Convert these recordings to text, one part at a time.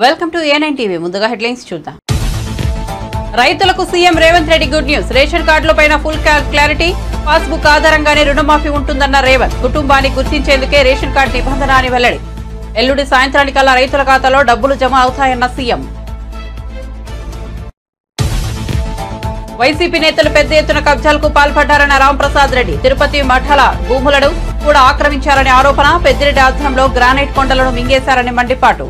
Welcome to A9 TV. ముందుగా headlines చూద్దాం. రైతులకు CM Revanth Reddy good news. Ration కార్డులపైన ఫుల్ క్లారిటీ. పాస్బుక్ ఆధారంగానే రుణమాఫీ ఉంటుందన్న రేవంత్. కుటుంబాన్ని గుర్తించేందుకే రేషన్ కార్డు నిబంధన అని వెల్లడి. ఎల్లుండి సాయంత్రానికల్లా రైతుల ఖాతాలో డబ్బులు జమ అవుతాయన్న సీఎం. వైసీపీ నేతలు పెద్ద ఎత్తున కబ్జాలకు పాల్పడ్డారన్న రాంప్రసాద్ రెడ్డి. తిరుపతి మఠాల భూములను కూడా ఆక్రమించారనే ఆరోపణ. పెద్దిరెడ్డి ఆధ్వర్యంలో గ్రానైట్ కొండలను మింగేశారని మండిపాటు.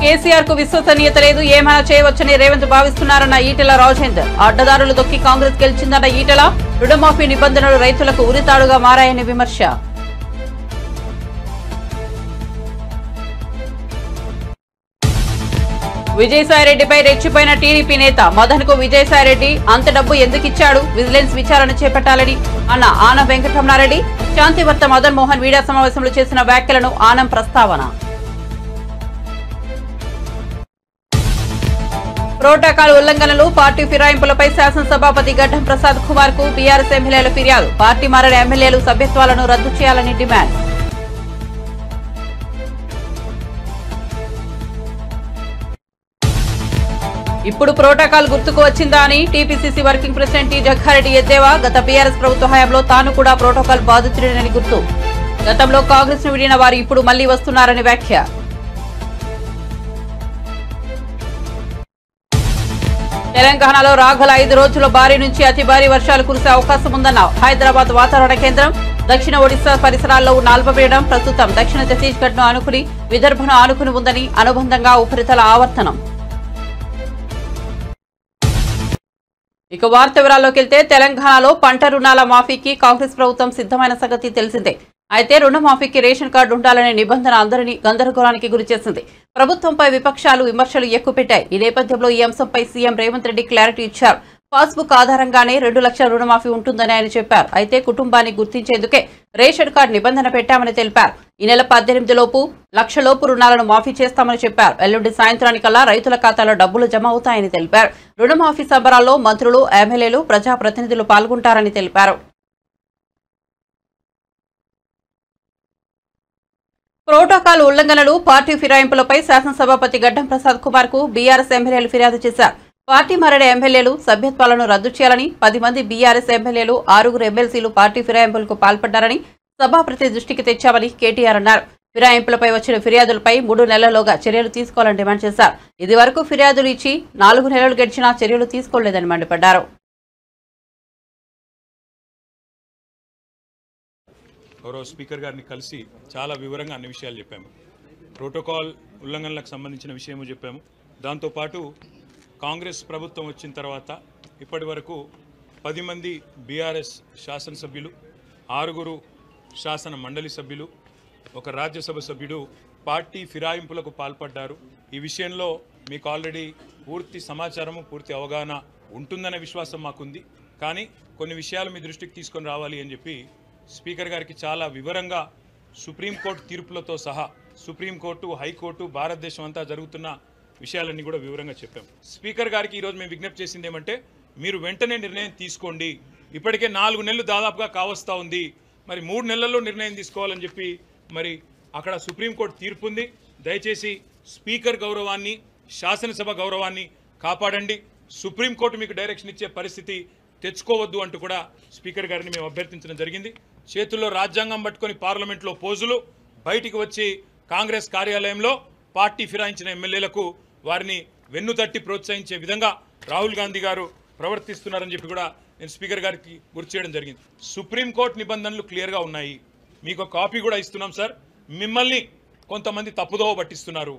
కేసీఆర్ కు విశ్వసనీయత లేదు, ఏమైనా చేయవచ్చని రేవంత్ భావిస్తున్నారన్న ఈటెల రాజేందర్. అడ్డదారులు దొక్కి కాంగ్రెస్ గెలిచిందన్న ఈటెల. రుణమాఫీ నిబంధనలు రైతులకు ఉరితాడుగా మారాయని విమర్శ. విజయసాయిరెడ్డిపై రెచ్చిపోయిన టీడీపీ నేత. మదన్ కు విజయసాయిరెడ్డి అంత డబ్బు ఎందుకిచ్చాడు, విజిలెన్స్ విచారణ చేపట్టాలని అన్న ఆనం వెంకటరమణారెడ్డి. శాంతివర్త మదన్ మోహన్ మీడియా సమావేశంలో చేసిన వ్యాఖ్యలను ఆనం ప్రస్తావన. ప్రోటోకాల్ ఉల్లంఘనలు, పార్టీ ఫిరాయింపులపై శాసనసభాపతి గడ్డం ప్రసాద్ కుమార్ కు బీఆర్ఎస్ ఎమ్మెల్యేల ఫిర్యాదు. పార్టీ మారిన ఎమ్మెల్యేలు సభ్యత్వాలను రద్దు చేయాలని డిమాండ్. ఇప్పుడు ప్రోటోకాల్ గుర్తుకు వచ్చిందా అని TPCC working president T Jagga Reddy ఎద్దేవా. గత బీఆర్ఎస్ ప్రభుత్వ హయాంలో తాను కూడా ప్రోటోకాల్ బాధితుడేనని గుర్తు. గతంలో కాంగ్రెస్ ను విడిన వారు ఇప్పుడు మళ్లీ వస్తున్నారని వ్యాఖ్య. తెలంగాణలో రాగల 5 రోజుల్లో భారీ నుంచి అతి భారీ వర్షాలు కురిసే అవకాశం ఉందన్న హైదరాబాద్ వాతావరణ కేంద్రం. దక్షిణ ఒడిశా పరిసరాల్లో ఉన్న అల్పపీడనం ప్రస్తుతం దక్షిణ ఛత్తీస్గఢ్ ను ఆనుకుని విదర్భను ఆనుకుని ఉందని. అనుబంధంగా ఉపరితల ఆవర్తనం. ఇక వార్త వివరాల్లోకి వెళ్తే, తెలంగాణలో పంట రుణాల మాఫీకి కాంగ్రెస్ ప్రభుత్వం సిద్ధమైన సంగతి తెలిసిందే. అయితే రుణమాఫీకి రేషన్ కార్డు ఉండాలనే నిబంధన అందరినీ గందరగోళానికి గురిచేసింది. ప్రభుత్వంపై విపక్షాలు విమర్శలు ఎక్కుపెట్టాయి. ఈ నేపథ్యంలో ఈ అంశంపై సీఎం రేవంత్ రెడ్డి క్లారిటీ ఇచ్చారు. పాస్బుక్ ఆధారంగానే 2 లక్షల రుణమాఫీ ఉంటుందని ఆయన చెప్పారు. అయితే కుటుంబాన్ని గుర్తించేందుకే రేషన్ కార్డు నిబంధన పెట్టామని తెలిపారు. ఈ నెల 18 లోపు లక్షలోపు రుణాలను మాఫీ చేస్తామని చెప్పారు. ఎల్లుండి సాయంత్రానికల్లా రైతుల ఖాతాలో డబ్బులు జమ అవుతాయని తెలిపారు. రుణమాఫీ సంబరాల్లో మంత్రులు, ఎమ్మెల్యేలు, ప్రజాప్రతినిధులు పాల్గొంటారని తెలిపారు. ప్రోటోకాల్ ఉల్లంఘనలు, పార్టీ ఫిరాయింపులపై శాసనసభాపతి గడ్డం ప్రసాద్ కుమార్ కు బీఆర్ఎస్ ఎమ్మెల్యేలు ఫిర్యాదు చేశారు. పార్టీ మారిన ఎమ్మెల్యేలు సభ్యత్వాలను రద్దు చేయాలని, 10 మంది బీఆర్ఎస్ ఎమ్మెల్యేలు, 6 ఎమ్మెల్సీలు పార్టీ ఫిరాయింపులకు పాల్పడ్డారని సభాపతి దృష్టికి తెచ్చామని కేటీఆర్ అన్నారు. ఫిరాయింపులపై వచ్చిన ఫిర్యాదులపై 3 నెలల్లోగా చర్యలు తీసుకోవాలని డిమాండ్ చేశారు. ఇది వరకు ఫిర్యాదులు ఇచ్చి 4 నెలలు గడిచినా చర్యలు తీసుకోలేదని మండిపడ్డారు. గౌరవ స్పీకర్ గారిని కలిసి చాలా వివరంగా అన్ని విషయాలు చెప్పాము. ప్రోటోకాల్ ఉల్లంఘనలకు సంబంధించిన విషయము చెప్పాము. దాంతోపాటు కాంగ్రెస్ ప్రభుత్వం వచ్చిన తర్వాత ఇప్పటి వరకు 10 మంది బీఆర్ఎస్ శాసనసభ్యులు, 6 శాసన మండలి సభ్యులు, 1 రాజ్యసభ సభ్యుడు పార్టీ ఫిరాయింపులకు పాల్పడ్డారు. ఈ విషయంలో మీకు ఆల్రెడీ పూర్తి సమాచారము, పూర్తి అవగాహన ఉంటుందనే విశ్వాసం మాకుంది. కానీ కొన్ని విషయాలు మీ దృష్టికి తీసుకొని రావాలి అని చెప్పి స్పీకర్ గారికి చాలా వివరంగా సుప్రీంకోర్టు తీర్పులతో సహా, సుప్రీంకోర్టు, హైకోర్టు, భారతదేశం అంతా జరుగుతున్న విషయాలన్నీ కూడా వివరంగా చెప్పాం. స్పీకర్ గారికి ఈరోజు మేము విజ్ఞప్తి చేసింది ఏమంటే, మీరు వెంటనే నిర్ణయం తీసుకోండి. ఇప్పటికే 4 నెలలు దాదాపుగా కావస్తూ ఉంది. మరి 3 నెలల్లో నిర్ణయం తీసుకోవాలని చెప్పి మరి అక్కడ సుప్రీంకోర్టు తీర్పు ఉంది. దయచేసి స్పీకర్ గౌరవాన్ని, శాసనసభ గౌరవాన్ని కాపాడండి. సుప్రీంకోర్టు మీకు డైరెక్షన్ ఇచ్చే పరిస్థితి తెచ్చుకోవద్దు అంటూ కూడా స్పీకర్ గారిని మేము అభ్యర్థించడం జరిగింది. చేతుల్లో రాజ్యాంగం పట్టుకొని పార్లమెంట్లో పోజులు, బయటికి వచ్చి కాంగ్రెస్ కార్యాలయంలో పార్టీ ఫిరాయించిన ఎమ్మెల్యేలకు వారిని వెన్నుతట్టి ప్రోత్సహించే విధంగా రాహుల్ గాంధీ గారు ప్రవర్తిస్తున్నారని చెప్పి కూడా నేను స్పీకర్ గారికి గుర్తు చేయడం జరిగింది. సుప్రీంకోర్టు నిబంధనలు క్లియర్గా ఉన్నాయి. మీకు కాపీ కూడా ఇస్తున్నాం సార్. మిమ్మల్ని కొంతమంది తప్పుదోవ పట్టిస్తున్నారు.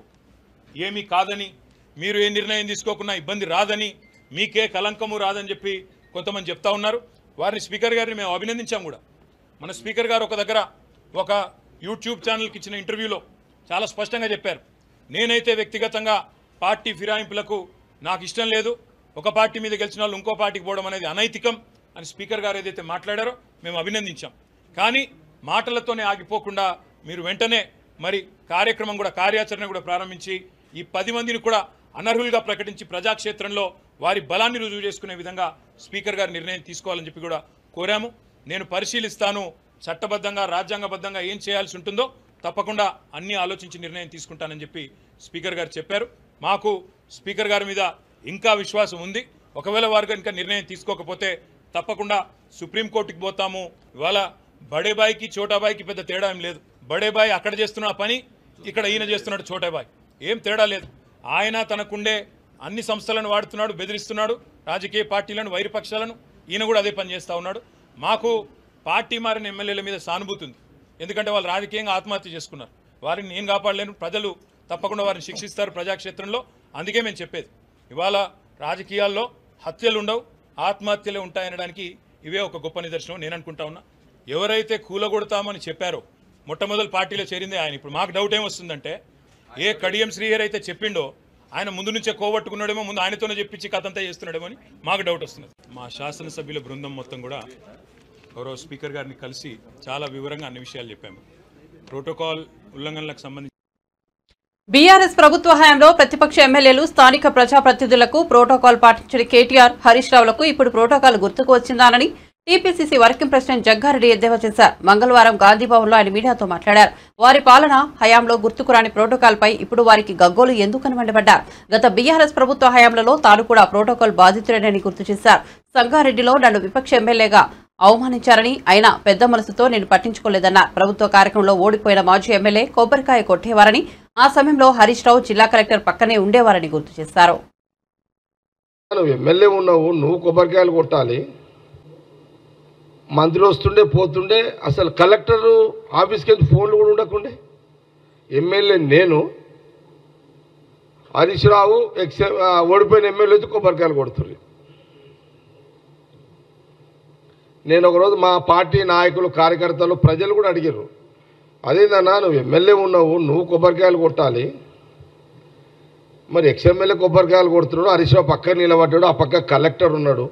ఏమీ కాదని, మీరు ఏ నిర్ణయం తీసుకోకున్నా ఇబ్బంది రాదని, మీకే కలంకము రాదని చెప్పి కొంతమంది చెప్తా ఉన్నారు. వారిని స్పీకర్ గారిని మేము అభినందించాం కూడా. మన స్పీకర్ గారు ఒక దగ్గర ఒక యూట్యూబ్ ఛానల్కి ఇచ్చిన ఇంటర్వ్యూలో చాలా స్పష్టంగా చెప్పారు, నేనైతే వ్యక్తిగతంగా పార్టీ ఫిరాయింపులకు నాకు ఇష్టం లేదు, ఒక పార్టీ మీద గెలిచిన వాళ్ళు ఇంకో పార్టీకి పోవడం అనేది అనైతికం అని స్పీకర్ గారు ఏదైతే మాట్లాడారో మేము అభినందించాం. కానీ మాటలతోనే ఆగిపోకుండా మీరు వెంటనే మరి కార్యక్రమం కూడా, కార్యాచరణ కూడా ప్రారంభించి ఈ 10 మందిని కూడా అనర్హులుగా ప్రకటించి ప్రజాక్షేత్రంలో వారి బలాన్ని రుజువు చేసుకునే విధంగా స్పీకర్ గారు నిర్ణయం తీసుకోవాలని చెప్పి కూడా కోరాము. నేను పరిశీలిస్తాను, చట్టబద్ధంగా రాజ్యాంగబద్ధంగా ఏం చేయాల్సి ఉంటుందో తప్పకుండా అన్ని ఆలోచించి నిర్ణయం తీసుకుంటానని చెప్పి స్పీకర్ గారు చెప్పారు. మాకు స్పీకర్ గారి మీద ఇంకా విశ్వాసం ఉంది. ఒకవేళ వారు కనుక నిర్ణయం తీసుకోకపోతే తప్పకుండా సుప్రీంకోర్టుకి పోతాము. ఇవాళ బడేబాయికి చోటాబాయికి పెద్ద తేడా ఏం లేదు. బడేబాయి అక్కడ చేస్తున్న పని ఇక్కడ ఈయన చేస్తున్నాడు చోటాబాయి, ఏం తేడా లేదు. ఆయన తనకుండే అన్ని సంస్థలను వాడుతున్నాడు, బెదిరిస్తున్నాడు రాజకీయ పార్టీలను, వైరపక్షాలను. ఈయన కూడా అదే పని చేస్తూ ఉన్నాడు. మాకు పార్టీ మారిన ఎమ్మెల్యేల మీద సానుభూతి ఉంది. ఎందుకంటే వాళ్ళు రాజకీయంగా ఆత్మహత్య చేసుకున్నారు. వారిని నేను కాపాడలేను, ప్రజలు తప్పకుండా వారిని శిక్షిస్తారు ప్రజాక్షేత్రంలో. అందుకే మేము చెప్పేది ఇవాళ రాజకీయాల్లో హత్యలు ఉండవు, ఆత్మహత్యలే ఉంటాయనడానికి ఇవే ఒక గొప్ప నిదర్శనం నేను అనుకుంటా ఉన్నా. ఎవరైతే కూలగొడతామని చెప్పారో మొట్టమొదటి పార్టీలో చేరిందే ఆయన. ఇప్పుడు మాకు డౌట్ ఏమొస్తుందంటే, ఏ కడియం శ్రీహరి అయితే చెప్పిండో ఆయన ముందు నుంచే కోవట్టుకున్నాడేమో, ముందు ఆయనతోనే చెప్పించి కథంతా చేస్తున్నాడేమో అని మాకు డౌట్ వస్తుంది. మా శాసనసభ్యుల బృందం మొత్తం కూడా గౌరవ స్పీకర్ గారిని కలిసి చాలా వివరంగా అన్ని విషయాలు చెప్పాము. ప్రోటోకాల్ ఉల్లంఘనలకు సంబంధించి బీఆర్ఎస్ ప్రభుత్వ హయాంలో ప్రతిపక్ష ఎమ్మెల్యేలు స్థానిక ప్రజాప్రతినిధులకు ప్రోటోకాల్ పాటించిన కేటీఆర్, హరీష్ రావులకు ఇప్పుడు ప్రోటోకాల్ గుర్తుకు వచ్చిందానని టీపీసీసీ వర్కింగ్ ప్రెసిడెంట్ జగ్గారెడ్డి ఎద్దేవా చేశారు. మంగళవారం గాంధీభవన్లో ఆయన మీడియాతో మాట్లాడారు. వారి పాలన హయాంలో గుర్తుకురాని ప్రోటోకాల్ పై ఇప్పుడు వారికి గగ్గోలు ఎందుకని మండిపడ్డారు. గత బీఆర్ఎస్ ప్రభుత్వ హయాంలో తాను కూడా ప్రోటోకాల్ బాధితుడేనని గుర్తు చేశారు. సంగారెడ్డిలో నన్ను విపక్ష ఎమ్మెల్యేగా అవమానించారని, అయినా పెద్ద మనసుతో నేను పట్టించుకోలేదన్నారు. ప్రభుత్వ కార్యక్రమంలో ఓడిపోయిన మాజీ ఎమ్మెల్యే కొబ్బరికాయ కొట్టేవారని, ఆ సమయంలో హరీష్ రావు జిల్లా కలెక్టర్ పక్కనే ఉండేవారని గుర్తు చేశారు. ఎమ్మెల్యే ఉన్నావు, నువ్వు కొబ్బరికాయలు కొట్టాలి. మంత్రి వస్తుండే పోతుండే, అసలు కలెక్టర్ ఆఫీస్కి ఫోన్లు కూడా ఉండకుండే. ఎమ్మెల్యే నేను, హరీష్ రావు ఓడిపోయిన ఎమ్మెల్యే వచ్చి కొబ్బరికాయలు కొడుతుంది. నేను ఒకరోజు మా పార్టీ నాయకులు, కార్యకర్తలు, ప్రజలు కూడా అడిగారు, అదేందన్నా నువ్వు ఎమ్మెల్యే ఉన్నావు, నువ్వు కొబ్బరికాయలు కొట్టాలి, మరి ఎమ్మెల్యే కొబ్బరికాయలు కొడుతున్నాడు, హరీష్ రావు పక్కన నిలబడ్డాడు, ఆ పక్క కలెక్టర్ ఉన్నాడు,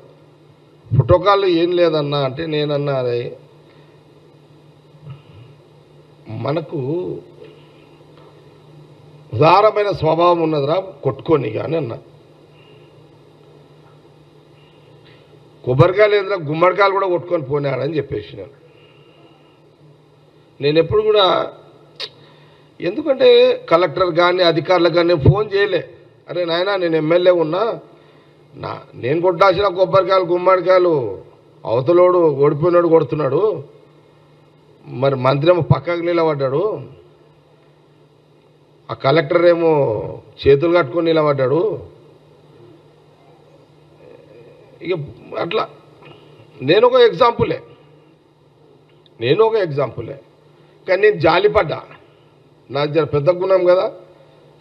ప్రోటోకాల్ ఏం లేదన్నా అంటే నేనన్నా, అరే మనకు ఉదారమైన స్వభావం ఉన్నదిరా, కొట్టుకొని కానీ అన్నా. కొబ్బరికాయలు ఏంద్రా, గుమ్మడికాయలు కూడా కొట్టుకొని పోయినాడని చెప్పేసి నేను ఎప్పుడు కూడా, ఎందుకంటే కలెక్టర్ కానీ అధికారులకు కానీ ఫోన్ చేయలే. అరే నాయనా నేను ఎమ్మెల్యే ఉన్నా, నేను కొట్టాల్సిన కొబ్బరికాయలు గుమ్మడికాయలు అవతలోడు ఓడిపోయినాడు కొడుతున్నాడు, మరి మంత్రి ఏమో పక్కకు నిలబడ్డాడు, ఆ కలెక్టర్ ఏమో చేతులు కట్టుకొని నిలబడ్డాడు. ఇక అట్లా నేను ఒక ఎగ్జాంపులే కానీ నేను జాలిపడ్డా. నాకు జర పెద్ద గుణం కదా,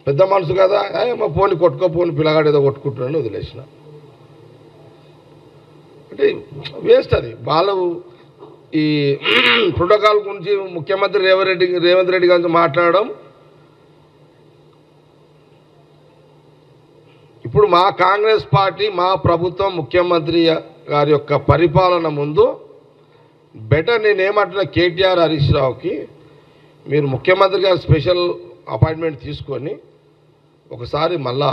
పెద్ద మనసు కదా, మా పోని కొట్టుకోపోని పిల్లగాడు ఏదో కొట్టుకుంటున్నాను వదిలేసిన. అంటే వేస్ట్ అది. వాళ్ళు ఈ ప్రోటోకాల్ గురించి ముఖ్యమంత్రి రేవంత్ రెడ్డి గారితో మాట్లాడడం, ఇప్పుడు మా కాంగ్రెస్ పార్టీ, మా ప్రభుత్వం, ముఖ్యమంత్రి గారి యొక్క పరిపాలన ముందు బెటర్ నేనేమంటున్నా, కేటీఆర్, హరీష్ రావుకి మీరు ముఖ్యమంత్రి గారు స్పెషల్ అపాయింట్మెంట్ తీసుకొని ఒకసారి మళ్ళా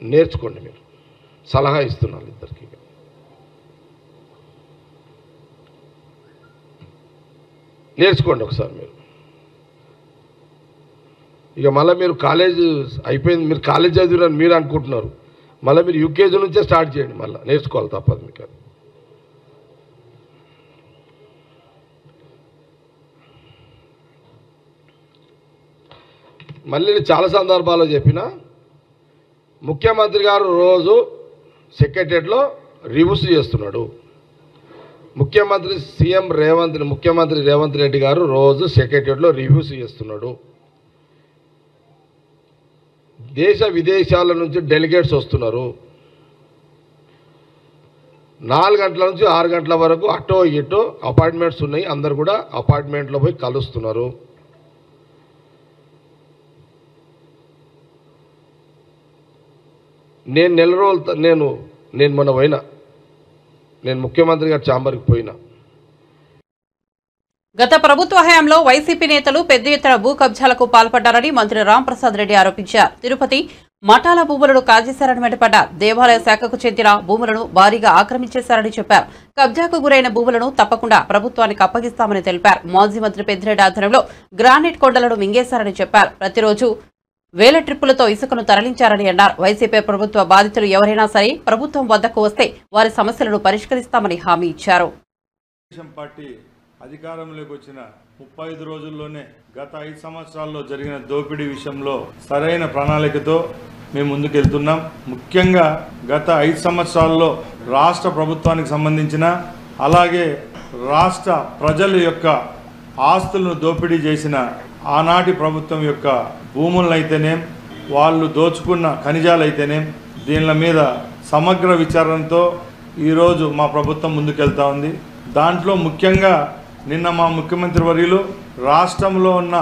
నేర్చుకోండి. మీరు సలహా ఇస్తున్నారు ఇద్దరికి. నేర్చుకోండి ఒకసారి మీరు. ఇక మళ్ళీ మీరు కాలేజ్ అయిపోయింది, మీరు కాలేజ్ చదివిరని మీరు అనుకుంటున్నారు, మళ్ళీ మీరు యూకేజీ నుంచే స్టార్ట్ చేయండి, మళ్ళీ నేర్చుకోవాలి తప్పదు మీకు. అది మళ్ళీ నేను చాలా సందర్భాల్లో చెప్పిన, ముఖ్యమంత్రి గారు రోజు సెక్రటరియట్లో రివ్యూస్ చేస్తున్నాడు. ముఖ్యమంత్రి రేవంత్ రెడ్డి గారు రోజు సెక్రటరియట్లో రివ్యూస్ చేస్తున్నాడు. దేశ విదేశాల నుంచి డెలిగేట్స్ వస్తున్నారు. 4 గంటల నుంచి 6 గంటల వరకు అటో ఇటో అపాయింట్మెంట్స్ ఉన్నాయి. అందరు కూడా అపాయింట్మెంట్లో పోయి కలుస్తున్నారు. నేను నెల రోజులు నేను మొన్న పోయినా, నేను ముఖ్యమంత్రి గారి ఛాంబర్కి పోయినా. గత ప్రభుత్వ హయాంలో వైసీపీ నేతలు పెద్ద ఎత్తున భూ కబ్జాలకు పాల్పడ్డారని మంత్రి రాంప్రసాద్ రెడ్డి ఆరోపించారు. తిరుపతి మఠాల భూములను కాజేశారని వెంటపడ్డ దేవాలయ శాఖకు చెందిన భూములను భారీగా ఆక్రమించేశారని చెప్పారు. కబ్జాకు గురైన భూములను తప్పకుండా ప్రభుత్వానికి అప్పగిస్తామని తెలిపారు. మాజీ మంత్రి పెద్దిరెడ్డి ఆధ్వర్యంలో గ్రానైట్ కొండలను మింగేశారని చెప్పారు. ప్రతిరోజు వేల ట్రిప్పులతో ఇసుకను తరలించారని అన్నారు. వైసీపీ ప్రభుత్వ బాధితులు ఎవరైనా సరే ప్రభుత్వం వద్దకు వస్తే వారి సమస్యలను పరిష్కరిస్తామని హామీ ఇచ్చారు. పార్టీ అధికారంలోకి వచ్చిన 35 రోజుల్లోనే గత 5 సంవత్సరాల్లో జరిగిన దోపిడీ విషయంలో సరైన ప్రణాళికతో మేము ముందుకెళ్తున్నాం. ముఖ్యంగా గత 5 సంవత్సరాల్లో రాష్ట్ర ప్రభుత్వానికి సంబంధించిన అలాగే రాష్ట్ర ప్రజల యొక్క ఆస్తులను దోపిడీ చేసిన ఆనాటి ప్రభుత్వం యొక్క భూములనైతేనేం వాళ్ళు దోచుకున్న ఖనిజాలైతేనేం దీనిల మీద సమగ్ర విచారణతో ఈరోజు మా ప్రభుత్వం ముందుకెళ్తా ఉంది. దాంట్లో ముఖ్యంగా నిన్న మా ముఖ్యమంత్రి వర్యులు రాష్ట్రంలో ఉన్న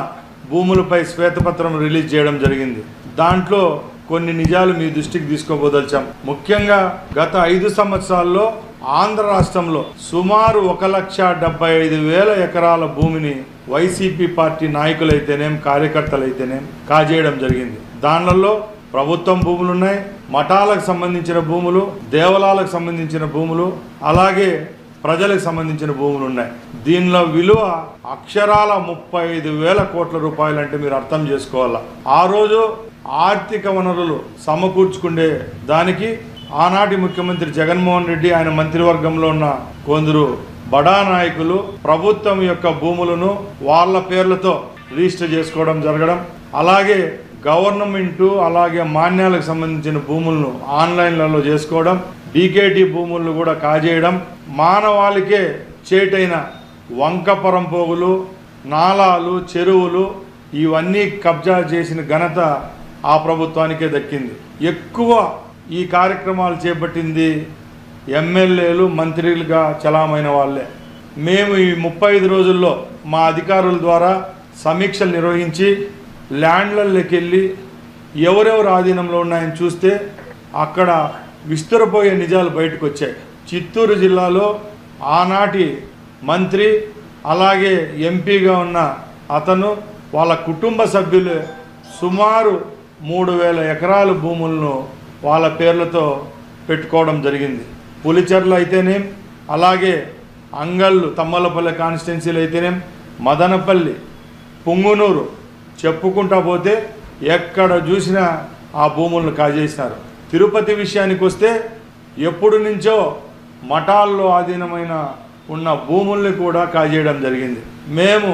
భూములపై శ్వేతపత్రం రిలీజ్ చేయడం జరిగింది. దాంట్లో కొన్ని నిజాలు మీ దృష్టికి తీసుకోబోదలిచాం. ముఖ్యంగా గత 5 సంవత్సరాల్లో ఆంధ్ర రాష్ట్రంలో సుమారు 1,75,000 ఎకరాల భూమిని వైసీపీ పార్టీ నాయకులైతేనేం కార్యకర్తలైతేనేం కాజేయడం జరిగింది. దానిలో ప్రభుత్వం భూములు ఉన్నాయి, మఠాలకు సంబంధించిన భూములు, దేవాలయాలకు సంబంధించిన భూములు, అలాగే ప్రజలకు సంబంధించిన భూములు ఉన్నాయి. దీనిలో విలువ అక్షరాల 35,000 కోట్ల రూపాయలు అంటే మీరు అర్థం చేసుకోవాలా. ఆ రోజు ఆర్థిక వనరులు సమకూర్చుకునే దానికి ఆనాటి ముఖ్యమంత్రి జగన్మోహన్ రెడ్డి ఆయన మంత్రివర్గంలో ఉన్న కొందరు బడా నాయకులు ప్రభుత్వం యొక్క భూములను వాళ్ళ పేర్లతో రిజిస్టర్ చేసుకోవడం జరగడం, అలాగే గవర్నమెంటు అలాగే మాన్యాలకు సంబంధించిన భూములను ఆన్లైన్లలో చేసుకోవడం, డీకేటీ భూములను కూడా కాజేయడం, మానవాళికే చేటైన వంకపరం పోగులు, నాలాలు, చెరువులు ఇవన్నీ కబ్జా చేసిన ఘనత ఆ ప్రభుత్వానికే దక్కింది. ఎక్కువ ఈ కార్యక్రమాలు చేపట్టింది ఎమ్మెల్యేలు, మంత్రులుగా చలామైన వాళ్ళే. మేము ఈ 35 రోజుల్లో మా అధికారుల ద్వారా సమీక్షలు నిర్వహించి ల్యాండ్లలోకి వెళ్ళి ఎవరెవరు ఆధీనంలో ఉన్నాయని చూస్తే అక్కడ విస్తరపోయే నిజాలు బయటకు వచ్చాయి. చిత్తూరు జిల్లాలో ఆనాటి మంత్రి అలాగే ఎంపీగా ఉన్న అతను వాళ్ళ కుటుంబ సభ్యులు సుమారు 3,000 ఎకరాల భూములను వాళ్ళ పేర్లతో పెట్టుకోవడం జరిగింది. పులిచెర్ల అయితేనేం, అలాగే అంగళ్ళు తమ్మలపల్లి కాన్స్టిట్యున్సీలు అయితేనేం, మదనపల్లి, పుంగునూరు చెప్పుకుంటా పోతే ఎక్కడ చూసినా ఆ భూములను కాజేసినారు. తిరుపతి విషయానికి వస్తే ఎప్పుడు నుంచో మఠాల్లో ఆధీనమైన ఉన్న భూముల్ని కూడా కాజేయడం జరిగింది. మేము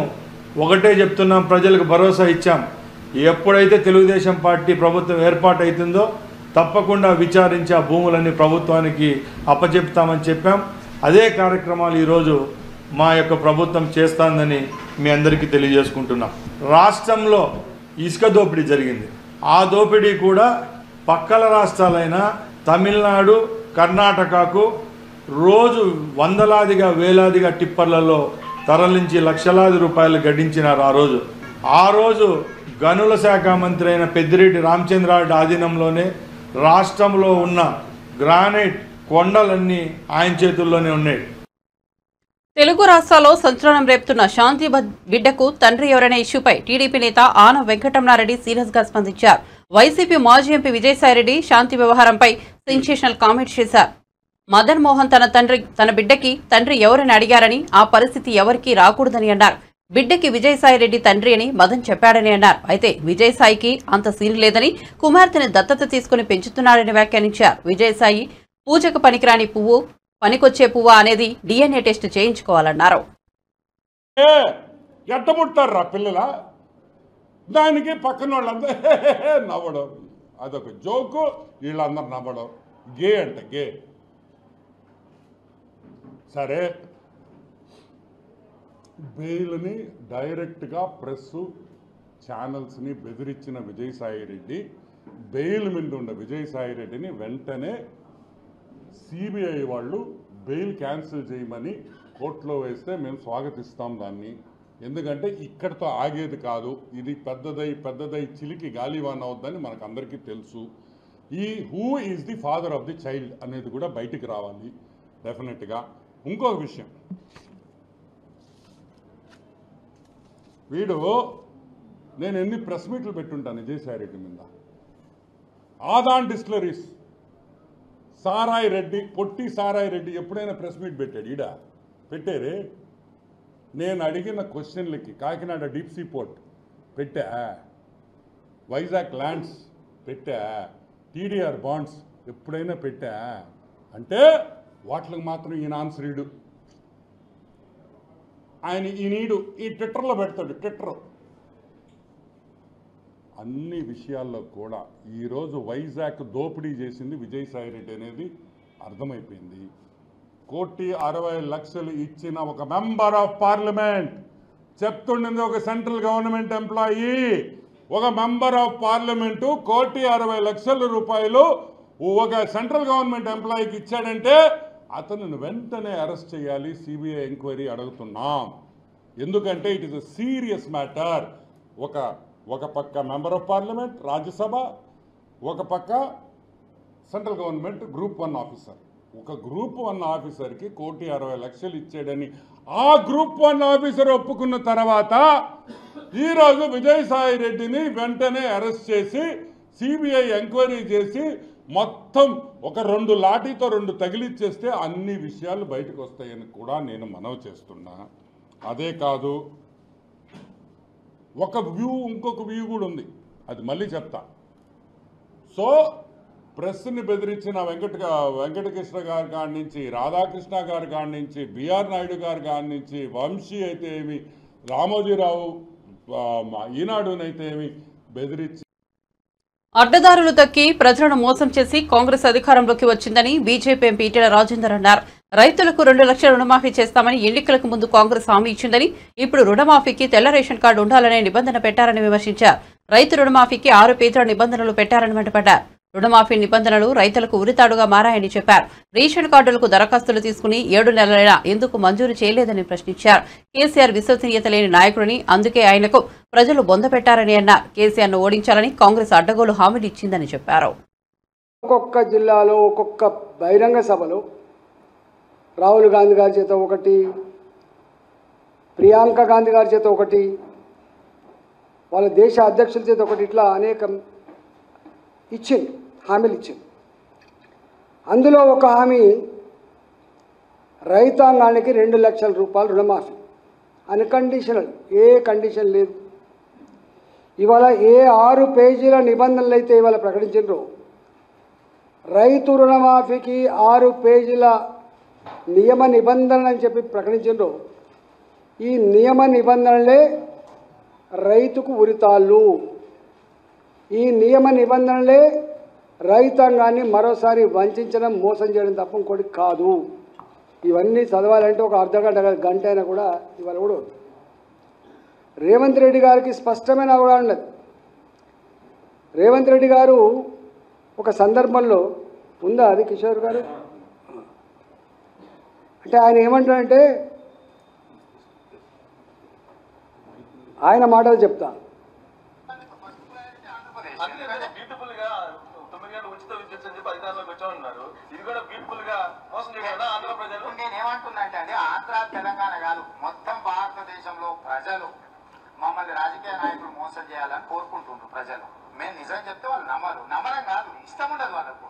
ఒకటే చెప్తున్నాం, ప్రజలకు భరోసా ఇచ్చాం. ఎప్పుడైతే తెలుగుదేశం పార్టీ ప్రభుత్వం ఏర్పాటు అవుతుందో తప్పకుండా విచారించి ఆ భూములన్నీ ప్రభుత్వానికి అప్పచెప్తామని చెప్పాం. అదే కార్యక్రమాలు ఈరోజు మా యొక్క ప్రభుత్వం చేస్తుందని మీ అందరికీ తెలియజేసుకుంటున్నాం. రాష్ట్రంలో ఇసుక దోపిడీ జరిగింది. ఆ దోపిడీ కూడా పక్కల రాష్ట్రాలైన తమిళనాడు, కర్ణాటకకు రోజు వందలాదిగా వేలాదిగా టిప్పర్లలో తరలించి లక్షలాది రూపాయలు గడించినారు. ఆ రోజు గనుల శాఖ మంత్రి అయిన పెద్దిరెడ్డి రామచంద్రారెడ్డి ఆధీనంలోనే రాష్ట్రంలో ఉన్న గ్రానైట్ కొండలన్నీ ఆయన చేతుల్లోనే ఉన్నాయి. తెలుగు రాష్ట్రాల్లో సంచలనం రేపుతున్న శాంతి బిడ్డకు తండ్రి ఎవరనే ఇష్యూపై టీడీపీ నేత ఆన వెంకటరమణారెడ్డి సీరియస్ గా స్పందించారు. వైసీపీ మాజీ ఎంపీ విజయసాయిరెడ్డి శాంతి వ్యవహారంపై సెన్సేషనల్ కామెంట్ చేశారు. మదన్ మోహన్ తన బిడ్డకి తండ్రి ఎవరని అడిగారని, ఆ పరిస్థితి ఎవరికీ రాకూడదని అన్నారు. బిడ్డకి విజయసాయిరెడ్డి తండ్రి అని మదన్ చెప్పాడని అన్నారు. అయితే విజయసాయికి అంత సీన్ లేదని, కుమార్తెని దత్తత తీసుకుని పెంచుతున్నాడని వ్యాఖ్యానించారు. విజయసాయి పూజకు పనికిరాని పువ్వు, పనికొచ్చే పువ్వు అనేది DNA టెస్ట్ చేయించుకోవాలన్నారు. ఎట్టముట్టారా పిల్లల దానికి పక్కన వాళ్ళందరూ నవ్వడం, అదొక జోకు, వీళ్ళందరూ నవ్వడం. గే అంట గే. సరే, బెయిల్ని డైరెక్ట్గా ప్రెస్ ఛానల్స్ని బెదిరించిన విజయసాయిరెడ్డి, బెయిల్ మీద ఉన్న విజయసాయిరెడ్డిని వెంటనే సిబిఐ వాళ్ళు బెయిల్ క్యాన్సిల్ చేయమని కోర్టులో వేస్తే మేము స్వాగతిస్తాం దాన్ని. ఎందుకంటే ఇక్కడితో ఆగేది కాదు, ఇది పెద్దదై చిలికి గాలివాన్ అవుద్దని మనకు అందరికీ తెలుసు. ఈ who is the father of the child అనేది కూడా బయటికి రావాలి డెఫినెట్గా. ఇంకొక విషయం, వీడు నేను ఎన్ని ప్రెస్ మీట్లు పెట్టుంటాను విజయసాయిరెడ్డి మీద. ఆదాన్ డిస్టిలరీస్, సారాయి రెడ్డి, పొట్టి సారాయి రెడ్డి ఎప్పుడైనా ప్రెస్ మీట్ పెట్టాడు? ఈడ పెట్టారే. నేను అడిగిన క్వశ్చన్లకి కాకినాడ డీప్ సీ పోర్ట్ పెట్టా, వైజాగ్ ల్యాండ్స్ పెట్టా, టీడీఆర్ బాండ్స్ ఎప్పుడైనా పెట్టా అంటే వాటికి మాత్రం ఈయన ఆన్సర్ ఇడు. ఆయన ఈయనీడు ఈ ట్విట్టర్లో పెడతాడు. ట్విట్టర్ అన్ని విషయాల్లో కూడా ఈరోజు వైజాగ్ దోపిడీ చేసింది విజయసాయిరెడ్డి అనేది అర్థమైపోయింది. 1,60,00,000 ఇచ్చిన ఒక మెంబర్ ఆఫ్ పార్లమెంట్ చెప్తుండింది, ఒక సెంట్రల్ గవర్నమెంట్ ఎంప్లాయీ, ఒక మెంబర్ ఆఫ్ పార్లమెంటు 1,60,00,000 రూపాయలు ఒక సెంట్రల్ గవర్నమెంట్ ఎంప్లాయీకి ఇచ్చాడంటే అతను వెంటనే అరెస్ట్ చేయాలి, సిబిఐ ఎంక్వైరీ అడుగుతున్నాం. ఎందుకంటే it is a serious matter. ఒక పక్క మెంబర్ ఆఫ్ పార్లమెంట్ రాజ్యసభ, ఒక పక్క సెంట్రల్ గవర్నమెంట్ గ్రూప్ 1 ఆఫీసర్. ఒక గ్రూప్ 1 ఆఫీసర్కి 1,60,00,000 ఇచ్చాడని ఆ గ్రూప్ 1 ఆఫీసర్ ఒప్పుకున్న తర్వాత ఈరోజు విజయసాయి రెడ్డిని వెంటనే అరెస్ట్ చేసి సిబిఐ ఎంక్వైరీ చేసి మొత్తం ఒక 2 లాఠీతో 2 తగిలిచ్చేస్తే అన్ని విషయాలు బయటకు వస్తాయని కూడా నేను మనవి చేస్తున్నా. అదే కాదు, ఒక వ్యూ ఇంకొక వ్యూ కూడా ఉంది, అది మళ్ళీ చెప్తా. సో ప్రెస్ని బెదిరించిన వెంకటకృష్ణ గారి కాడి నుంచి, రాధాకృష్ణ గారి కాడి నుంచి, బిఆర్ నాయుడు గారి కాడి నుంచి, వంశీ అయితే ఏమి, రామోజీరావు ఈనాడునైతే ఏమి బెదిరించి అడ్డదారులు తక్కి ప్రజలను మోసం చేసి కాంగ్రెస్ అధికారంలోకి వచ్చిందని బీజేపీ ఎంపీ ఈటెల రాజేందర్ అన్నారు. రైతులకు 2 లక్షల రుణమాఫీ చేస్తామని ఎన్నికలకు ముందు కాంగ్రెస్ హామీ ఇచ్చిందని, ఇప్పుడు రుణమాఫీకి తెల్ల రేషన్ కార్డు ఉండాలనే నిబంధన పెట్టారని విమర్శించారు. రైతు రుణమాఫీకి 6 పేజీల నిబంధనలు పెట్టారని మండిపడ్డారు. రుణమాఫీ నిబంధనలు రైతులకు ఉరితాడుగా మారాయని చెప్పారు. రేషన్ కార్డులకు దరఖాస్తులు తీసుకుని 7 నెలలైనా ఎందుకు మంజూరు చేయలేదని ప్రశ్నించారు. కేసీఆర్ విశ్వసనీయత లేని నాయకుడిని, అందుకే ఆయనకు ప్రజలు బొందపెట్టారని అన్నారు. కేసీఆర్ను ఓడించాలని కాంగ్రెస్ అడ్డగోలు హామీలు ఇచ్చిందని చెప్పారు. ఒక్కొక్క జిల్లాలో ఒక్కొక్క బహిరంగ సభలో రాహుల్ గాంధీ గారి చేత ఒకటి, ప్రియాంక గాంధీ గారి చేత ఒకటి, వాళ్ళ దేశ అధ్యక్షుల చేత ఒకటి, ఇట్లా అనేక ఇచ్చింది, హామీలు ఇచ్చింది. అందులో ఒక హామీ రైతాంగానికి 2 లక్షల రూపాయలు రుణమాఫీ, అన్కండిషనల్, ఏ కండిషన్ లేదు. ఇవాళ ఏ 6 పేజీల నిబంధనలు అయితే ఇవాళ ప్రకటించారో, రైతు రుణమాఫీకి 6 పేజీల నియమ నిబంధనలు అని చెప్పి ప్రకటించారో, ఈ నియమ నిబంధనలే రైతుకు ఉరితాళ్ళు. ఈ నియమ నిబంధనలే రైతాంగాన్ని మరోసారి వంచడం, మోసం చేయడం తప్ప ఇంకోటి కాదు. ఇవన్నీ చదవాలంటే ఒక అర్ధగంట గంట అయినా కూడా ఇవాళ కూడా రేవంత్ రెడ్డి గారికి స్పష్టమైన అవగాహన ఉన్నది. రేవంత్ రెడ్డి గారు ఒక సందర్భంలో ఉందా అది కిషోర్ గారు అంటే ఆయన ఏమంటాడంటే, ఆయన మాటలు చెప్తా. నేనేమంటున్నాంటే అండి, ఆంధ్ర తెలంగాణ కాదు, మొత్తం భారతదేశంలో ప్రజలు మమ్మల్ని రాజకీయ నాయకులు మోసం చేయాలని కోరుకుంటుండ్రు. ప్రజలు మేము నిజం చెప్తే వాళ్ళు నమ్మడం కాదు, ఇష్టం ఉండదు వాళ్ళకు.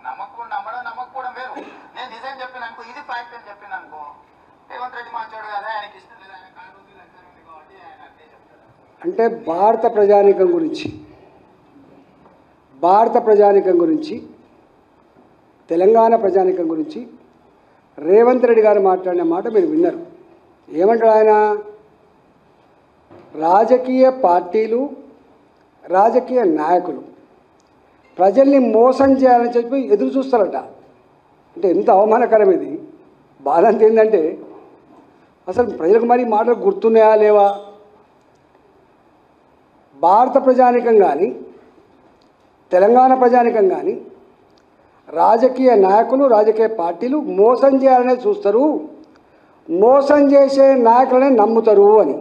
నమ్మకపోవడం వేరు. నేను నిజం చెప్పినానుకో, ఇది ఫ్యాక్ట్ అని చెప్పినానుకో, రేవంత్ రెడ్డి మంచోడు కదా, ఆయనకి ఇష్టం లేదు, ఆయన కాదు కాబట్టి ఆయన అంతే చెప్తాడు. అంటే భారత ప్రజానీకం గురించి తెలంగాణ ప్రజానీకం గురించి రేవంత్ రెడ్డి గారు మాట్లాడిన మాట మీరు విన్నారు. ఏమంటాడు ఆయన? రాజకీయ పార్టీలు, రాజకీయ నాయకులు ప్రజల్ని మోసం చేయాలని చెప్పి ఎదురు చూస్తారట. అంటే ఎంత అవమానకరం ఇది. బాధ అంత ఏంటంటే, అసలు ప్రజలకు మరి మాటలు గుర్తున్నాయా లేవా? భారత ప్రజానీకం కానీ, తెలంగాణ ప్రజానీకం కానీ, రాజకీయ నాయకులు, రాజకీయ పార్టీలు మోసం చేయాలనే చూస్తారు, మోసం చేసే నాయకులనే నమ్ముతారు అని.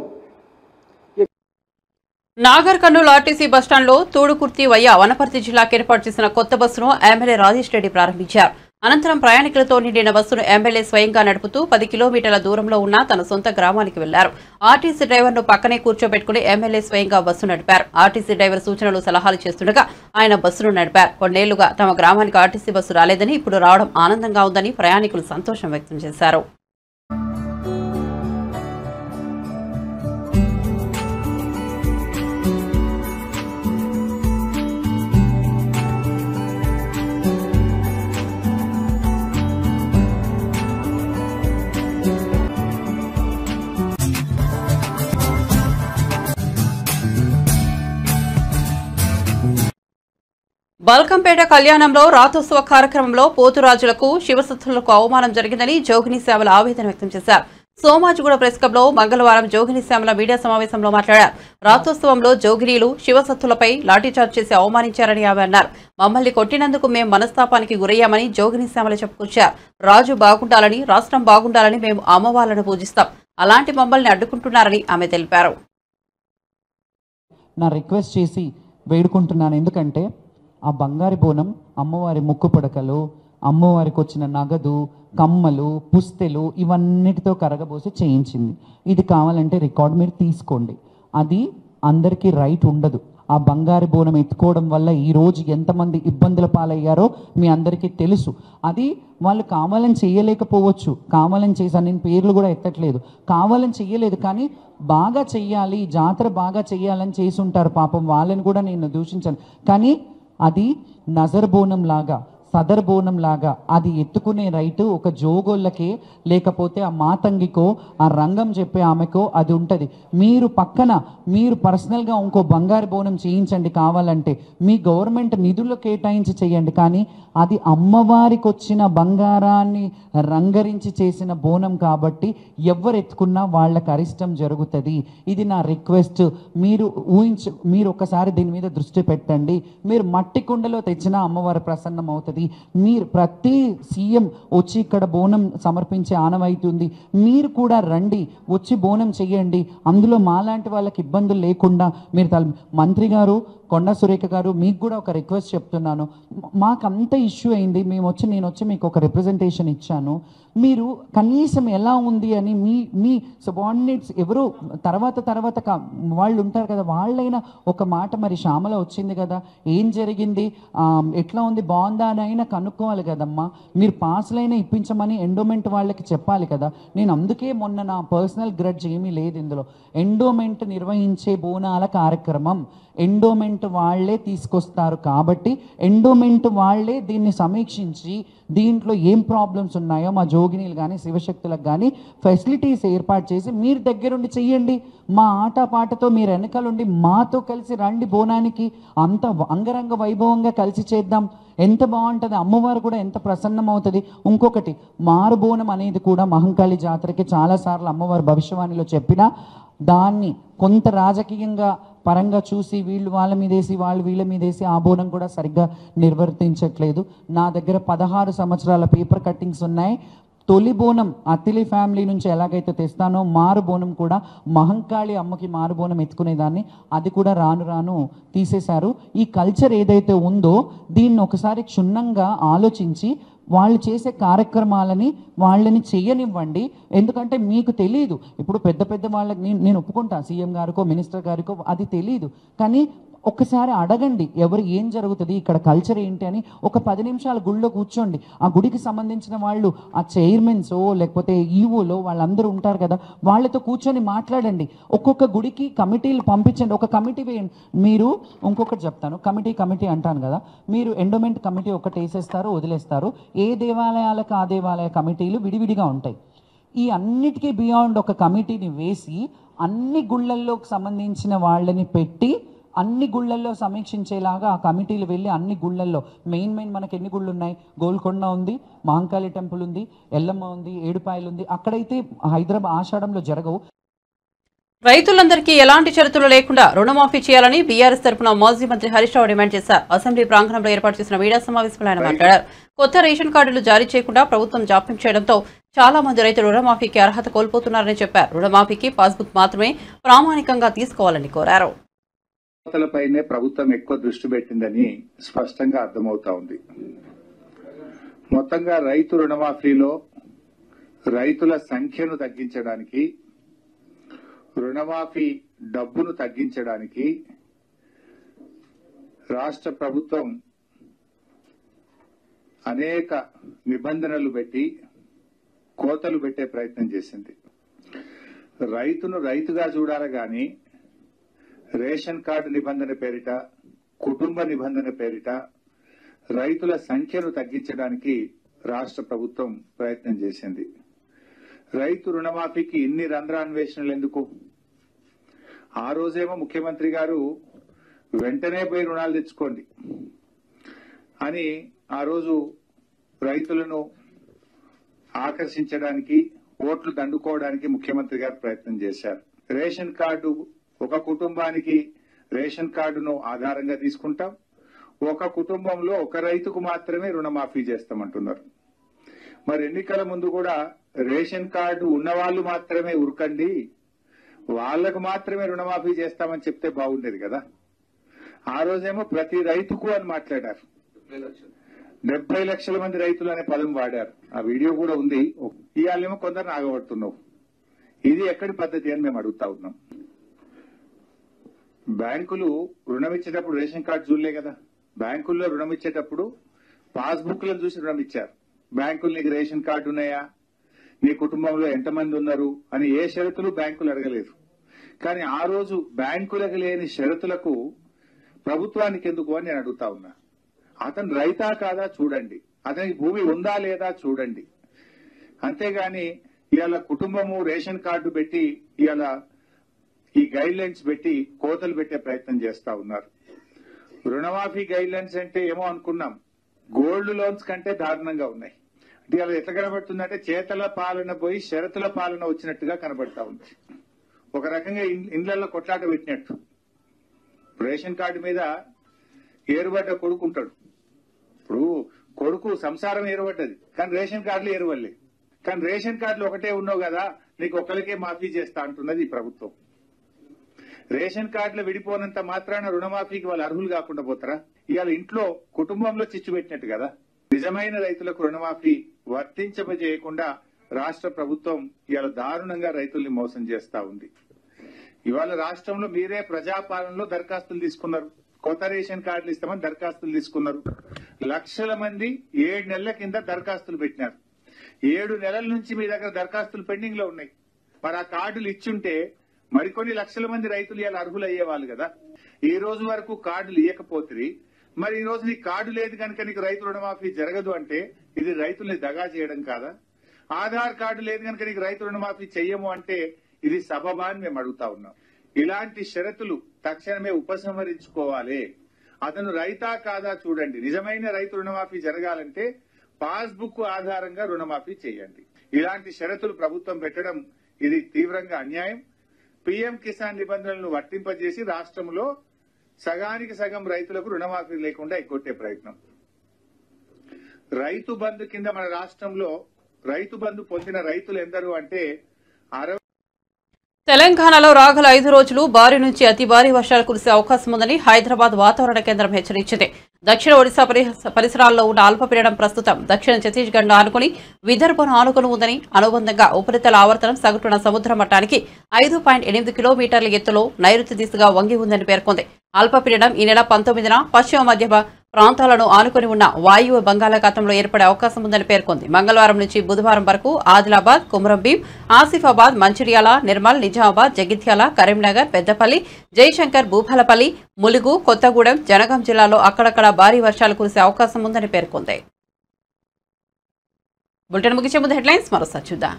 నాగర్ కర్నూలు ఆర్టీసీ బస్టాండ్లో తూడుకుర్తి వయ్య వనపర్తి జిల్లాకు ఏర్పాటు చేసిన కొత్త బస్సును ఎమ్మెల్యే రాజేష్ రెడ్డి ప్రారంభించారు. అనంతరం ప్రయాణికులతో నిండిన బస్సును ఎమ్మెల్యే స్వయంగా నడుపుతూ 10 కిలోమీటర్ల దూరంలో ఉన్న తన సొంత గ్రామానికి వెళ్లారు. ఆర్టీసీ డ్రైవర్ను పక్కనే కూర్చోబెట్టుకుని ఎమ్మెల్యే స్వయంగా బస్సు నడిపారు. ఆర్టీసీ డ్రైవర్ సూచనలు సలహాలు చేస్తుండగా ఆయన బస్సును నడిపారు. కొన్నేళ్లుగా తమ గ్రామానికి ఆర్టీసీ బస్సు రాలేదని ఇప్పుడు రావడం ఆనందంగా ఉందని ప్రయాణికులు సంతోషం వ్యక్తం చేశారు. బల్కంపేట కళ్యాణంలో రాతోత్సవ కార్యక్రమంలో పోతురాజులకు శివసత్తులకు అవమానం జరిగిందని జోగిని శ్యామల ఆవేదన వ్యక్తం చేశారు. సోమాజిగూడ ప్రెస్ క్లబ్ లో మంగళవారం జోగిని శ్యామల మీడియా సమావేశంలో మాట్లాడారు. రాతోత్సవంలో జోగినీలు శివసత్తులపై లాఠీచార్జ్ చేసి అవమానించారని ఆమె అన్నారు. మమ్మల్ని కొట్టినందుకు మేం మనస్తాపానికి గురయ్యామని జోగిని శ్యామల చెప్పుకొచ్చారు. రాజు బాగుండాలని, రాష్ట్రం బాగుండాలని మేము అమ్మవార్లను పూజిస్తాం. అలాంటి మమ్మల్ని అడ్డుకుంటున్నారని ఆమె తెలిపారు. నా రిక్వెస్ట్ చేసి వేడుకుంటున్నాను. ఎందుకంటే ఆ బంగారు బోనం అమ్మవారి ముక్కు పుడకలు, అమ్మవారికి వచ్చిన నగదు, కమ్మలు, పుస్తెలు ఇవన్నిటితో కరగబోసి చేయించింది. ఇది కావాలంటే రికార్డ్ మీరు తీసుకోండి. అది అందరికీ రైట్ ఉండదు. ఆ బంగారు బోనం ఎత్తుకోవడం వల్ల ఈరోజు ఎంతమంది ఇబ్బందుల పాలయ్యారో మీ అందరికీ తెలుసు. అది వాళ్ళు కావాలని చేయలేకపోవచ్చు, కావాలని చేశాను, నేను పేర్లు కూడా ఎత్తట్లేదు, కావాలని చెయ్యలేదు, కానీ బాగా చెయ్యాలి, జాతర బాగా చెయ్యాలని చేసి ఉంటారు. పాపం వాళ్ళని కూడా నేను దూషించాను. కానీ అది నజర్ బోనం లాగా, సదర్ బోనం లాగా అది ఎత్తుకునే రైటు ఒక జోగోళ్ళకే, లేకపోతే ఆ మాతంగికో, ఆ రంగం చెప్పే ఆమెకో అది ఉంటుంది. మీరు పక్కన మీరు పర్సనల్గా ఇంకో బంగారు బోనం చేయించండి కావాలంటే, మీ గవర్నమెంట్ నిధులు కేటాయించి చేయండి. కానీ అది అమ్మవారికి వచ్చిన బంగారాన్ని రంగరించి చేసిన బోనం కాబట్టి ఎవరు ఎత్తుకున్నా వాళ్ళకి అరిష్టం జరుగుతుంది. ఇది నా రిక్వెస్ట్. మీరు ఒకసారి దీని మీద దృష్టి పెట్టండి. మీరు మట్టి కుండలో తెచ్చినా అమ్మవారి ప్రసన్నం అవుతుంది. మీరు ప్రతి సీఎం వచ్చి ఇక్కడ బోనం సమర్పించే ఆనవాయితీ ఉంది. మీరు కూడా రండి, వచ్చి బోనం చెయ్యండి. అందులో మాలాంటి వాళ్ళకి ఇబ్బందులు లేకుండా మీరు మంత్రి గారు, కొండ సురేఖ గారు, మీకు కూడా ఒక రిక్వెస్ట్ చెప్తున్నాను. మాకు అంత ఇష్యూ అయింది, నేను వచ్చి మీకు ఒక రిప్రజెంటేషన్ ఇచ్చాను. మీరు కనీసం ఎలా ఉంది అని మీ సబార్డినేట్స్ ఎవరు తర్వాత వాళ్ళు ఉంటారు కదా, వాళ్ళైనా ఒక మాట, మరి శ్యామల వచ్చింది కదా, ఏం జరిగింది, ఎట్లా ఉంది, బాగుందా అని అయినా కనుక్కోవాలి కదమ్మా. మీరు పాస్లైనా ఇప్పించమని ఎండోమెంట్ వాళ్ళకి చెప్పాలి కదా. నేను అందుకే మొన్న నా పర్సనల్ గ్రడ్జ్ ఏమీ లేదు ఇందులో. ఎండోమెంట్ నిర్వహించే బోనాల కార్యక్రమం ఎండోమెంట్ వాళ్లే తీసుకొస్తారు కాబట్టి ఎండోమెంట్ వాళ్లే దీన్ని సమీక్షించి దీంట్లో ఏం ప్రాబ్లమ్స్ ఉన్నాయో మా జోగినీలు కానీ శివశక్తులకు కానీ ఫెసిలిటీస్ ఏర్పాటు చేసి మీరు దగ్గరుండి చెయ్యండి. మా ఆటపాటతో మీరు వెనకాలండి, మాతో కలిసి రండి బోనానికి, అంత అంగరంగ వైభవంగా కలిసి చేద్దాం. ఎంత బాగుంటుంది, అమ్మవారు కూడా ఎంత ప్రసన్నం అవుతుంది. ఇంకొకటి, మారుబోనం అనేది కూడా మహంకాళి జాతరకి చాలాసార్లు అమ్మవారు భవిష్యవాణిలో చెప్పినా దాన్ని కొంత రాజకీయంగా పరంగా చూసి వీళ్ళు వాళ్ళ మీదేసి వాళ్ళు వీళ్ళ మీదేసి ఆ బోనం కూడా సరిగ్గా నిర్వర్తించట్లేదు. నా దగ్గర 16 సంవత్సరాల పేపర్ కట్టింగ్స్ ఉన్నాయి. తొలి బోనం అతిలి ఫ్యామిలీ నుంచి ఎలాగైతే తెస్తానో మారు బోనం కూడా మహంకాళి అమ్మకి మారు బోనం ఎత్తుకునేదాన్ని, అది కూడా రాను తీసేశారు. ఈ కల్చర్ ఏదైతే ఉందో దీన్ని ఒకసారి క్షుణ్ణంగా ఆలోచించి వాళ్ళు చేసే కార్యక్రమాలని వాళ్ళని చేయనివ్వండి. ఎందుకంటే మీకు తెలియదు, ఇప్పుడు పెద్ద వాళ్ళకి నేను ఒప్పుకుంటా, సీఎం గారికో మినిస్టర్ గారికో అది తెలియదు, కానీ ఒక్కసారి అడగండి ఎవరు ఏం జరుగుతుంది, ఇక్కడ కల్చర్ ఏంటి అని. ఒక 10 నిమిషాలు గుడిలో కూర్చోండి. ఆ గుడికి సంబంధించిన వాళ్ళు, ఆ చైర్మన్సో లేకపోతే ఈవోలో వాళ్ళందరూ ఉంటారు కదా, వాళ్ళతో కూర్చొని మాట్లాడండి. ఒక్కొక్క గుడికి కమిటీలు పంపించండి, ఒక కమిటీ వేయండి. మీరు ఇంకొకటి చెప్తాను, కమిటీ అంటాను కదా, మీరు ఎండోమెంట్ కమిటీ ఒకటి వేసేస్తారు, వదిలేస్తారు. ఏ దేవాలయాలకు ఆ దేవాలయ కమిటీలు విడివిడిగా ఉంటాయి. ఈ అన్నిటికీ బియాండ్ ఒక కమిటీని వేసి అన్ని గుళ్ళల్లోకి సంబంధించిన వాళ్ళని పెట్టి అన్ని గుళ్ళల్లో సమీక్షించేలాగా ఆ కమిటీలు వెళ్ళి అన్ని గుళ్ళల్లో మెయిన్ మనకి ఎన్ని గుళ్ళు ఉన్నాయి, గోల్కొండ ఉంది, మహంకాళి టెంపుల్ ఉంది, ఎల్లమ్మ ఉంది, ఏడుపాయలు ఉంది. అక్కడైతే హైదరాబాద్ ఆషాఢంలో జరగవు. రైతులందరికీ ఎలాంటి షరతులు లేకుండా రుణమాఫీ చేయాలని బీఆర్ఎస్ తరఫున మాజీ మంత్రి హరీష్ రావు డిమాండ్ చేశారు. అసెంబ్లీ ప్రాంగణంలో ఏర్పాటు చేసిన మీడియా సమావేశంలో ఆయన మాట్లాడారు. కొత్త రేషన్ కార్డులు జారీ చేయకుండా ప్రభుత్వం జాప్యం చేయడంతో చాలా మంది రైతులు రుణమాఫీకి అర్హత కోల్పోతున్నారని చెప్పారు. రుణమాఫీకి పాస్బుక్ మాత్రమే ప్రామాణికంగా తీసుకోవాలని కోరారు. పైనే ప్రభుత్వం ఎక్కువ దృష్టి పెట్టిందని స్పష్టంగా అర్థమవుతా ఉంది. మొత్తంగా రైతు రుణమాఫీలో రైతుల సంఖ్యను తగ్గించడానికి, రుణమాఫీ డబ్బును తగ్గించడానికి రాష్ట్ర ప్రభుత్వం అనేక నిబంధనలు పెట్టి కోతలు పెట్టే ప్రయత్నం చేసింది. రైతును రైతుగా చూడాలి గాని రేషన్ కార్డు నిబంధన పేరిట, కుటుంబ నిబంధన పేరిట రైతుల సంఖ్యను తగ్గించడానికి రాష్ట్ర ప్రభుత్వం ప్రయత్నం చేసింది. రైతు రుణమాఫీకి ఇన్ని రంధ్రాన్వేషణలు ఎందుకు? ఆ రోజేమో ముఖ్యమంత్రి గారు వెంటనే పోయి రుణాలు తెచ్చుకోండి అని ఆ రోజు రైతులను ఆకర్షించడానికి, ఓట్లు దండుకోవడానికి ముఖ్యమంత్రి గారు ప్రయత్నం చేశారు. రేషన్ కార్డు, ఒక కుటుంబానికి రేషన్ కార్డును ఆధారంగా తీసుకుంటాం, ఒక కుటుంబంలో ఒక రైతుకు మాత్రమే రుణమాఫీ చేస్తామంటున్నారు. మరి ఎన్నికల ముందు కూడా రేషన్ కార్డు ఉన్నవాళ్లు మాత్రమే ఉరకండి, వాళ్లకు మాత్రమే రుణమాఫీ చేస్తామని చెప్తే బాగుండేది కదా. ఆ రోజేమో ప్రతి రైతుకు అని మాట్లాడారు. 70 లక్షల మంది రైతులు అనే పదం వాడారు. ఆ వీడియో కూడా ఉంది. ఇవాళేమో కొందరు ఆగబడుతున్నావు. ఇది ఎక్కడి పద్ధతి అని మేము అడుగుతా ఉన్నాం. బ్యాంకులు రుణం ఇచ్చేటప్పుడు రేషన్ కార్డు చూడలే కదా. బ్యాంకుల్లో రుణం ఇచ్చేటప్పుడు పాస్బుక్లను చూసి రుణం ఇచ్చారు. బ్యాంకులు నీకు రేషన్ కార్డు ఉన్నాయా, నీ కుటుంబంలో ఎంతమంది ఉన్నారు అని ఏ షరతులు బ్యాంకులు అడగలేదు. కానీ ఆ రోజు బ్యాంకులకు లేని షరతులకు ప్రభుత్వానికి ఎందుకు అని నేను అడుగుతా ఉన్నా. అతను రైతా కాదా చూడండి, అతనికి భూమి ఉందా లేదా చూడండి. అంతేగాని ఇవాళ కుటుంబము రేషన్ కార్డు పెట్టి ఇవాళ ఈ గైడ్ లైన్స్ పెట్టి కోతలు పెట్టే ప్రయత్నం చేస్తా ఉన్నారు. రుణమాఫీ గైడ్ లైన్స్ అంటే ఏమో అనుకున్నాం, గోల్డ్ లోన్స్ కంటే దారుణంగా ఉన్నాయి. అంటే అలా ఎట్లా కనబడుతుందంటే చేతల పాలన పోయి షరతుల పాలన వచ్చినట్టుగా కనబడతా ఉంది. ఒక రకంగా ఇండ్లలో కొట్లాట పెట్టినట్టు. రేషన్ కార్డు మీద ఏరుబడ్డ కొడుకు ఉంటాడు. ఇప్పుడు కొడుకు సంసారం ఏరుబడ్డది, కానీ రేషన్ కార్డులు ఏరువల్లే. కానీ రేషన్ కార్డులు ఒకటే ఉన్నావు కదా, నీకు ఒకరికే మాఫీ చేస్తా అంటున్నది ఈ ప్రభుత్వం. రేషన్ కార్డులు విడిపోనంత మాత్రాన రుణమాఫీకి వాళ్ళు అర్హులు కాకుండా పోతారా? ఇవాళ ఇంట్లో కుటుంబంలో చిచ్చు పెట్టినట్టు కదా. నిజమైన రైతులకు రుణమాఫీ వర్తించజేయకుండా రాష్ట్ర ప్రభుత్వం ఇవాళ దారుణంగా రైతుల్ని మోసం చేస్తా ఉంది. ఇవాళ రాష్ట్రంలో మీరే ప్రజాపాలనలో దరఖాస్తులు తీసుకున్నారు. కొత్త రేషన్ కార్డులు ఇస్తామని దరఖాస్తులు తీసుకున్నారు. లక్షల మంది 7 నెలల కింద దరఖాస్తులు పెట్టినారు. 7 నెలల నుంచి మీ దగ్గర దరఖాస్తులు పెండింగ్ లో ఉన్నాయి. మరి ఆ కార్డులు ఇచ్చుంటే మరికొన్ని లక్షల మంది రైతులు ఇలా అర్హులు అయ్యేవాళ్ళు కదా. ఈ రోజు వరకు కార్డులు ఇవ్వకపోతే మరి ఈ రోజు నీకు కార్డు లేదు కనుక నీకు రైతు రుణమాఫీ జరగదు అంటే ఇది రైతుల్ని దగా చేయడం కాదా? ఆధార్ కార్డు లేదు కనుక నీకు రైతు రుణమాఫీ చెయ్యము అంటే ఇది సబబా అని మేము అడుగుతా ఉన్నాం. ఇలాంటి షరతులు తక్షణమే ఉపసంహరించుకోవాలి. అతను రైతా కాదా చూడండి. నిజమైన రైతు రుణమాఫీ జరగాలంటే పాస్బుక్ ఆధారంగా రుణమాఫీ చేయండి. ఇలాంటి షరతులు ప్రభుత్వం పెట్టడం ఇది తీవ్రంగా అన్యాయం. పీఎం కిసాన్ నిబంధనలను వర్తింపజేసి రాష్ట్రంలో సగానికి సగం రైతులకు రుణమాఫీ లేకుండా ఎగ్గొట్టే ప్రయత్నం. రైతు బంధు కింద మన రాష్ట్రంలో రైతు బంధు పొందిన రైతులు ఎందరు అంటే తెలంగాణలో రాగల 5 రోజులు భారీ నుంచి అతి భారీ వర్షాలు కురిసే అవకాశం ఉందని హైదరాబాద్ వాతావరణ కేంద్రం హెచ్చరించింది. దక్షిణ ఒడిశా పరిసరాల్లో ఉన్న అల్పపీడనం ప్రస్తుతం దక్షిణ ఛత్తీస్గఢ్ ఆనుకుని విదర్భను ఆనుకుని ఉందని, అనుబంధంగా ఉపరితల ఆవర్తనం సగటున సముద్ర మట్టానికి 5.8 కిలోమీటర్ల ఎత్తులో నైరుతి దిశగా వంగి ఉందని పేర్కొంది. అల్పపీడనం ఈ నెల 19న పశ్చిమ మధ్య ప్రాంతాలను ఆనుకుని ఉన్న వాయువ్య బంగాళాఖాతంలో ఏర్పడే అవకాశం ఉందని పేర్కొంది. మంగళవారం నుంచి బుధవారం వరకు ఆదిలాబాద్, కుమ్రంభీం, ఆసిఫాబాద్, మంచిర్యాల, నిర్మల్, నిజామాబాద్, జగిత్యాల, కరీంనగర్, పెద్దపల్లి, జయశంకర్, భూపాలపల్లి, ములుగు, కొత్తగూడెం, జనగాం జిల్లాలో అక్కడక్కడ భారీ వర్షాలు కురిసే అవకాశం ఉందని పేర్కొంది. బులెటిన్ ముగించే ముందు హెడ్లైన్స్ మరోసారి చూద్దాం.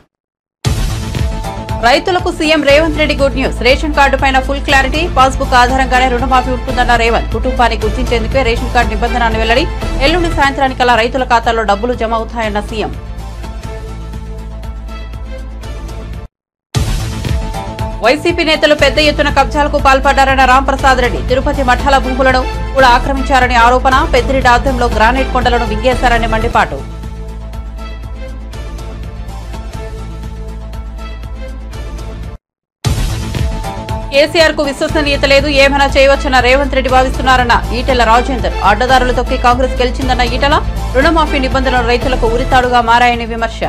రైతులకు CM Revanth Reddy good news. Ration card పైన ఫుల్ క్లారిటీ, పాస్బుక్ ఆధారంగానే రుణమాఫీ ఉంటుందన్న రేవంత్. కుటుంబాన్ని గుర్తించేందుకే రేషన్ కార్డు నిబంధనను వెల్లడి. ఎల్లుండి సాయంత్రానికల్లా రైతుల ఖాతాల్లో డబ్బులు జమ అవుతాయన్న సీఎం. వైసీపీ నేతలు పెద్ద ఎత్తున కబ్జాలకు పాల్పడ్డారన్న రాంప్రసాద్ రెడ్డి. తిరుపతి మఠాల భూములను కూడా ఆక్రమించారని ఆరోపణ. పెద్దిరెడ్డి ఆధ్వర్యంలో గ్రానైట్ కొండలను మింగేశారని మండిపాటు. కేసీఆర్ కు విశ్వసనీయత లేదు, ఏమైనా చేయవచ్చన్న రేవంత్ రెడ్డి భావిస్తున్నారన్న ఈటెల రాజేందర్. అడ్డదారులు తొక్కి కాంగ్రెస్ గెలిచిందన్న ఈటెల. రుణమాఫీ నిబంధనలు రైతులకు ఉరితాడుగా మారాయని విమర్శ.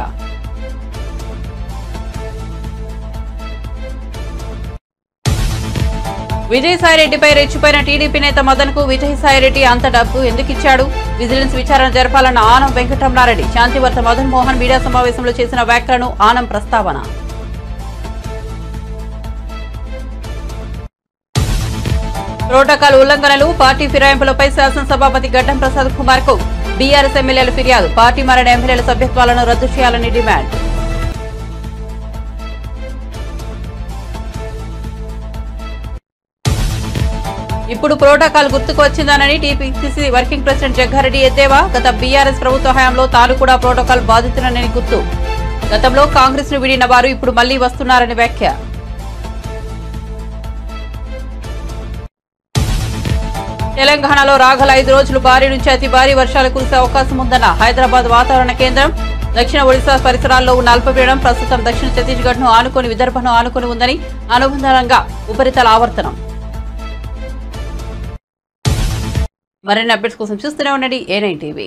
విజయసాయిరెడ్డిపై రెచ్చిపోయిన టీడీపీ నేత మదన్ కు విజయసాయిరెడ్డి అంత డబ్బు ఎందుకు ఇచ్చాడు? విజిలెన్స్ విచారణ జరపాలన్న ఆనం వెంకటరమణారెడ్డి. శాంతివర్త మదన్ మోహన్ మీడియా సమావేశంలో చేసిన వ్యాఖ్యలను ఆనం ప్రస్తావన. ప్రోటోకాల్ ఉల్లంఘనలు, పార్టీ ఫిరాయింపులపై శాసనసభాపతి గడ్డం ప్రసాద్ కుమార్ కు బీఆర్ఎస్ ఎమ్మెల్యేలు ఫిర్యాదు. పార్టీ మారిన ఎమ్మెల్యేల సభ్యత్వాలను రద్దు చేయాలని డిమాండ్. ఇప్పుడు ప్రోటోకాల్ గుర్తుకు వచ్చిందనని టీపీసీసీ వర్కింగ్ ప్రెసిడెంట్ జగ్గారెడ్డి ఎద్దేవా. గత బీఆర్ఎస్ ప్రభుత్వ హయాంలో తాను కూడా ప్రోటోకాల్ బాధితునని గుర్తు. గతంలో కాంగ్రెస్ ను వీడిన వారు ఇప్పుడు మళ్లీ వస్తున్నారని వ్యాఖ్య. తెలంగాణలో రాగల 5 రోజులు భారీ నుంచి అతి భారీ వర్షాలు కురిసే అవకాశం ఉందన్న హైదరాబాద్ వాతావరణ కేంద్రం. దక్షిణ ఒడిశా పరిసరాల్లో ఉన్న అల్పపీడనం ప్రస్తుతం దక్షిణ ఛత్తీస్గఢ్ ను ఆనుకుని విదర్భను ఆనుకుని ఉందని, అనుబంధంగా ఉపరితల ఆవర్తనం. మరిన్ని అప్డేట్స్ కోసం చూస్తూనే ఉండండి A9 TV.